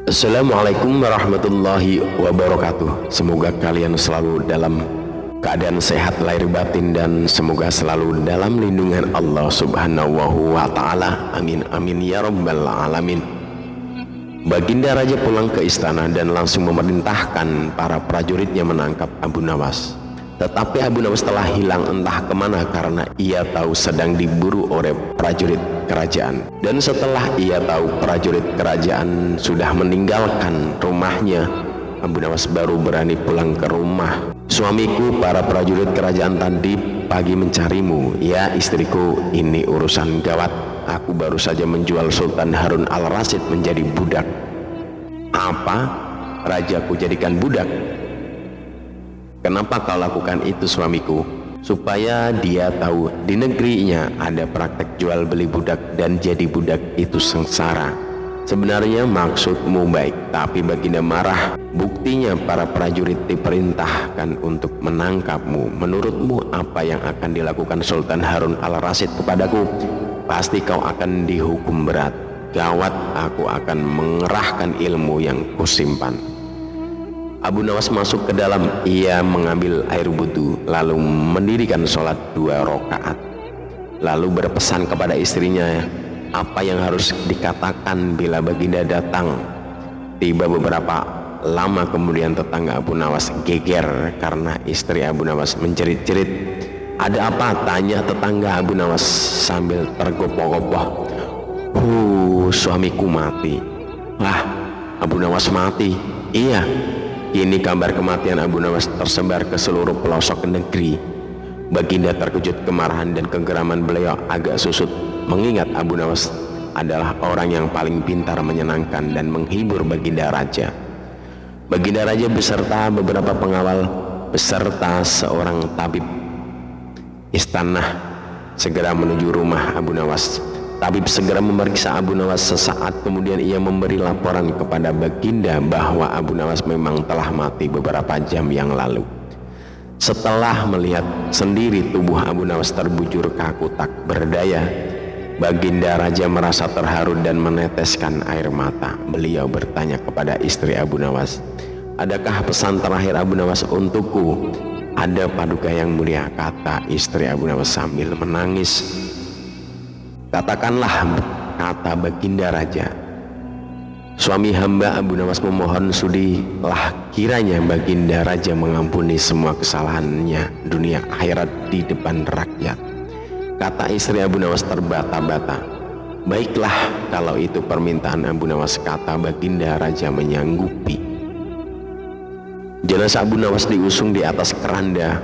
Assalamualaikum warahmatullahi wabarakatuh. Semoga kalian selalu dalam keadaan sehat lahir batin dan semoga selalu dalam lindungan Allah Subhanahu wa taala. Amin amin ya rabbal alamin. Baginda Raja pulang ke istana dan langsung memerintahkan para prajuritnya menangkap Abu Nawas. Tetapi Abu Nawas telah hilang entah kemana karena ia tahu sedang diburu oleh prajurit kerajaan. Dan setelah ia tahu prajurit kerajaan sudah meninggalkan rumahnya, Abu Nawas baru berani pulang ke rumah. Suamiku, para prajurit kerajaan tadi pagi mencarimu. Ya istriku, ini urusan gawat. Aku baru saja menjual Sultan Harun al-Rasyid menjadi budak. Apa? Rajaku jadikan budak? Kenapa kau lakukan itu suamiku? Supaya dia tahu di negerinya ada praktek jual beli budak dan jadi budak itu sengsara. Sebenarnya maksudmu baik, tapi baginda marah. Buktinya para prajurit diperintahkan untuk menangkapmu. Menurutmu apa yang akan dilakukan Sultan Harun al-Rasyid kepadaku? Pasti kau akan dihukum berat. Gawat, aku akan mengerahkan ilmu yang kusimpan. Abu Nawas masuk ke dalam. Ia mengambil air wudu lalu mendirikan sholat 2 rakaat. Lalu berpesan kepada istrinya apa yang harus dikatakan bila baginda datang. Tiba beberapa lama kemudian tetangga Abu Nawas geger karena istri Abu Nawas menjerit-jerit. Ada apa? Tanya tetangga Abu Nawas sambil tergopoh-gopoh. Suamiku mati. Wah, Abu Nawas mati? Iya. Kini kabar kematian Abu Nawas tersebar ke seluruh pelosok negeri. Baginda terkejut, kemarahan dan kegeraman beliau agak susut mengingat Abu Nawas adalah orang yang paling pintar, menyenangkan dan menghibur Baginda Raja. Baginda Raja beserta beberapa pengawal beserta seorang tabib istana segera menuju rumah Abu Nawas. Tabib segera memeriksa Abu Nawas. Sesaat kemudian ia memberi laporan kepada baginda bahwa Abu Nawas memang telah mati beberapa jam yang lalu. Setelah melihat sendiri tubuh Abu Nawas terbujur kaku tak berdaya, baginda Raja merasa terharu dan meneteskan air mata. Beliau bertanya kepada istri Abu Nawas, adakah pesan terakhir Abu Nawas untukku? Ada paduka yang mulia, kata istri Abu Nawas sambil menangis. Katakanlah, kata baginda Raja. Suami hamba Abu Nawas memohon sudilah kiranya baginda Raja mengampuni semua kesalahannya dunia akhirat di depan rakyat. Kata istri Abu Nawas terbata-bata. Baiklah kalau itu permintaan Abu Nawas, kata baginda Raja menyanggupi. Jenazah Abu Nawas diusung di atas keranda.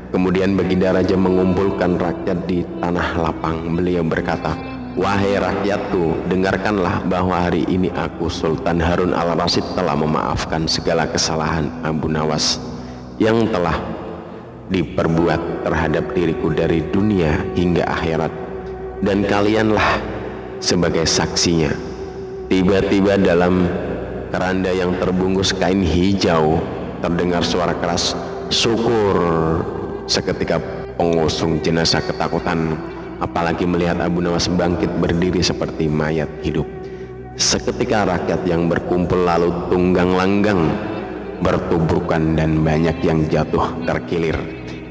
Kemudian baginda Raja mengumpulkan rakyat di tanah lapang. Beliau berkata, wahai rakyatku, dengarkanlah bahwa hari ini aku Sultan Harun al-Rasyid telah memaafkan segala kesalahan Abu Nawas yang telah diperbuat terhadap diriku dari dunia hingga akhirat, dan kalianlah sebagai saksinya. Tiba-tiba dalam keranda yang terbungkus kain hijau terdengar suara keras syukur. Seketika pengusung jenazah ketakutan, apalagi melihat Abu Nawas bangkit berdiri seperti mayat hidup. Seketika rakyat yang berkumpul lalu tunggang langgang bertubrukan dan banyak yang jatuh terkilir.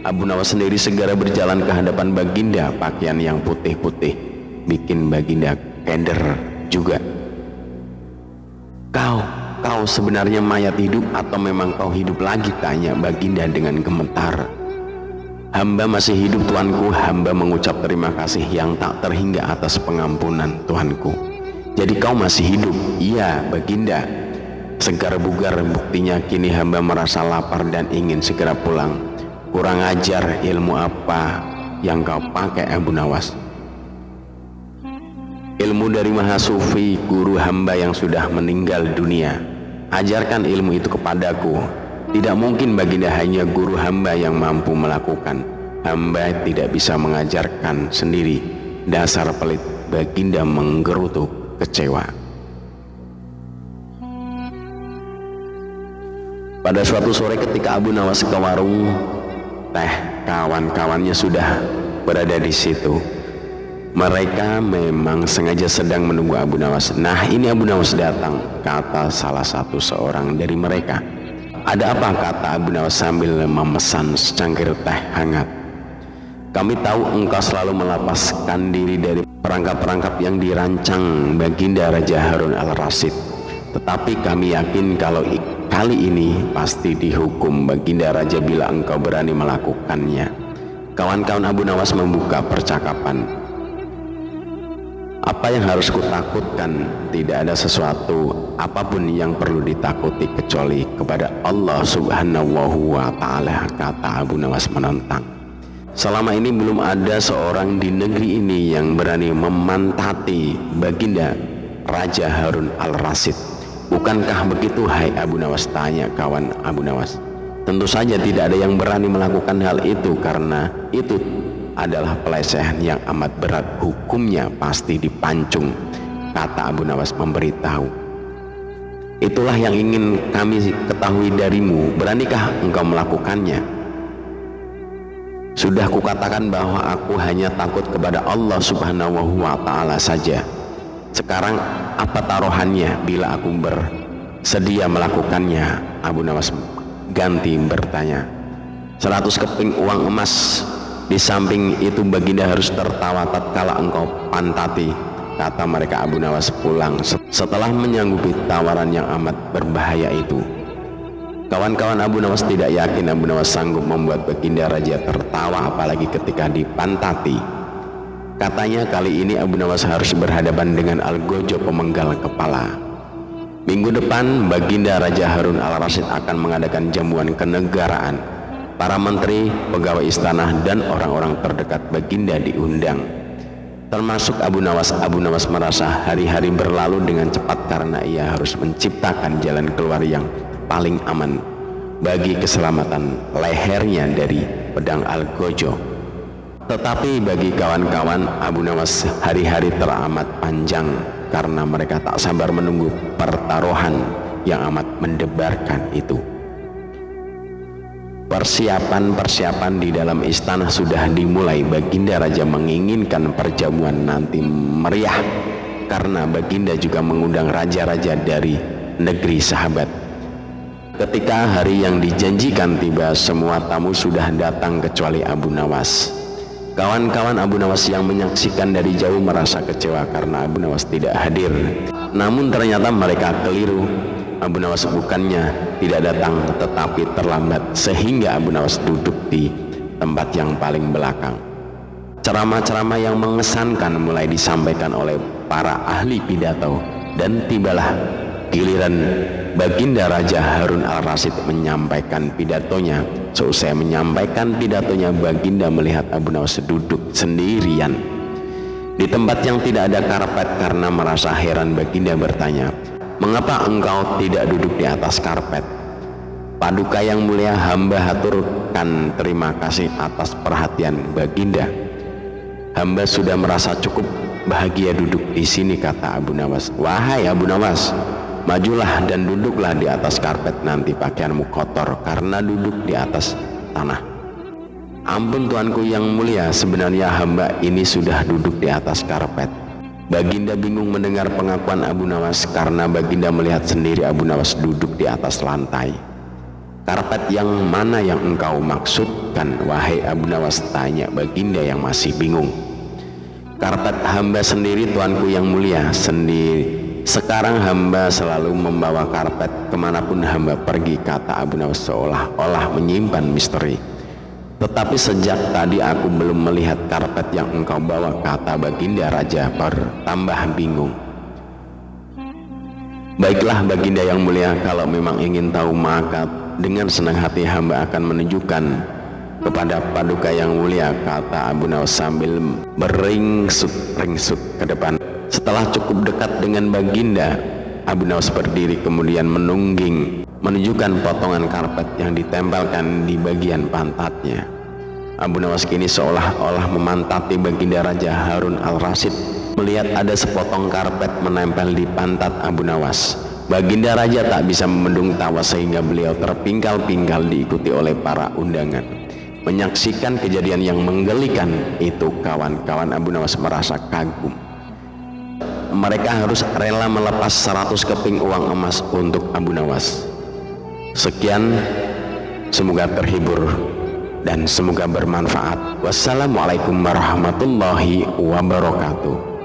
Abu Nawas sendiri segera berjalan ke hadapan baginda. Pakaian yang putih-putih bikin baginda keder juga. Kau sebenarnya mayat hidup atau memang kau hidup lagi? Tanya baginda dengan gemetar. Hamba masih hidup tuanku. Hamba mengucap terima kasih yang tak terhingga atas pengampunan Tuanku. Jadi kau masih hidup? Iya baginda. Segar bugar buktinya. Kini hamba merasa lapar dan ingin segera pulang. Kurang ajar, ilmu apa yang kau pakai Abu Nawas? Ilmu dari Maha Sufi, guru hamba yang sudah meninggal dunia. Ajarkan ilmu itu kepadaku. Tidak mungkin baginda, hanya guru hamba yang mampu melakukan. Hamba tidak bisa mengajarkan sendiri. Dasar pelit, baginda menggerutu kecewa. Pada suatu sore ketika Abu Nawas ke warung teh, kawan-kawannya sudah berada di situ. Mereka memang sengaja sedang menunggu Abu Nawas. Nah, ini Abu Nawas datang, kata salah satu seorang dari mereka. Ada apa, kata Abu Nawas sambil memesan secangkir teh hangat. Kami tahu engkau selalu melepaskan diri dari perangkap-perangkap yang dirancang Baginda Raja Harun al-Rasyid. Tetapi kami yakin kalau kali ini pasti dihukum Baginda Raja bila engkau berani melakukannya. Kawan-kawan Abu Nawas membuka percakapan. Apa yang harus kutakutkan? Tidak ada sesuatu apapun yang perlu ditakuti kecuali kepada Allah Subhanahu wa Ta'ala, kata Abu Nawas menantang. Selama ini belum ada seorang di negeri ini yang berani memantati Baginda Raja Harun al-Rasyid. Bukankah begitu, hai Abu Nawas? Tanya kawan Abu Nawas. Tentu saja tidak ada yang berani melakukan hal itu, karena itu adalah pelecehan yang amat berat, hukumnya pasti dipancung, kata Abu Nawas memberitahu. Itulah yang ingin kami ketahui darimu, beranikah engkau melakukannya? Sudah kukatakan bahwa aku hanya takut kepada Allah Subhanahu wa Ta'ala saja. Sekarang apa taruhannya bila aku bersedia melakukannya? Abu Nawas ganti bertanya. 100 keping uang emas. Di samping itu Baginda harus tertawa tatkala engkau pantati, kata mereka. Abu Nawas pulang setelah menyanggupi tawaran yang amat berbahaya itu. Kawan-kawan Abu Nawas tidak yakin Abu Nawas sanggup membuat Baginda Raja tertawa, apalagi ketika dipantati. Katanya kali ini Abu Nawas harus berhadapan dengan Algojo, pemenggal kepala. Minggu depan Baginda Raja Harun al-Rasyid akan mengadakan jamuan kenegaraan. Para menteri, pegawai istana, dan orang-orang terdekat Baginda diundang, termasuk Abu Nawas. Abu Nawas merasa hari-hari berlalu dengan cepat karena ia harus menciptakan jalan keluar yang paling aman bagi keselamatan lehernya dari pedang Algojo. Tetapi bagi kawan-kawan Abu Nawas, hari-hari teramat panjang karena mereka tak sabar menunggu pertaruhan yang amat mendebarkan itu. Persiapan-persiapan di dalam istana sudah dimulai. Baginda Raja menginginkan perjamuan nanti meriah karena Baginda juga mengundang raja-raja dari negeri sahabat. Ketika hari yang dijanjikan tiba, semua tamu sudah datang kecuali Abu Nawas. Kawan-kawan Abu Nawas yang menyaksikan dari jauh merasa kecewa karena Abu Nawas tidak hadir. Namun ternyata mereka keliru. Abu Nawas bukannya tidak datang, tetapi terlambat, sehingga Abu Nawas duduk di tempat yang paling belakang. Ceramah-ceramah yang mengesankan mulai disampaikan oleh para ahli pidato, dan tibalah giliran Baginda Raja Harun al-Rasyid menyampaikan pidatonya. Seusai menyampaikan pidatonya, Baginda melihat Abu Nawas duduk sendirian di tempat yang tidak ada karpet. Karena merasa heran, Baginda bertanya, "Mengapa engkau tidak duduk di atas karpet?" "Paduka yang mulia, hamba haturkan terima kasih atas perhatian Baginda. Hamba sudah merasa cukup bahagia duduk di sini," kata Abu Nawas. "Wahai Abu Nawas, majulah dan duduklah di atas karpet, nanti pakaianmu kotor karena duduk di atas tanah." "Ampun tuanku yang mulia, sebenarnya hamba ini sudah duduk di atas karpet." Baginda bingung mendengar pengakuan Abu Nawas karena Baginda melihat sendiri Abu Nawas duduk di atas lantai. "Karpet yang mana yang engkau maksudkan, wahai Abu Nawas?" tanya Baginda yang masih bingung. "Karpet hamba sendiri tuanku yang mulia, sendiri. Sekarang hamba selalu membawa karpet kemanapun hamba pergi," kata Abu Nawas seolah-olah menyimpan misteri. "Tetapi sejak tadi aku belum melihat karpet yang engkau bawa," kata Baginda Raja bertambah bingung. "Baiklah Baginda yang mulia, kalau memang ingin tahu maka dengan senang hati hamba akan menunjukkan kepada paduka yang mulia," kata Abu Nawas sambil beringsut-ringsut ke depan. Setelah cukup dekat dengan Baginda, Abu Nawas berdiri kemudian menunjukkan potongan karpet yang ditempelkan di bagian pantatnya. Abu Nawas kini seolah-olah memantati Baginda Raja Harun al-Rasyid. Melihat ada sepotong karpet menempel di pantat Abu Nawas, Baginda Raja tak bisa membendung tawa sehingga beliau terpingkal-pingkal diikuti oleh para undangan. Menyaksikan kejadian yang menggelikan itu, kawan-kawan Abu Nawas merasa kagum. Mereka harus rela melepas 100 keping uang emas untuk Abu Nawas. Sekian, semoga terhibur dan semoga bermanfaat. Wassalamualaikum warahmatullahi wabarakatuh.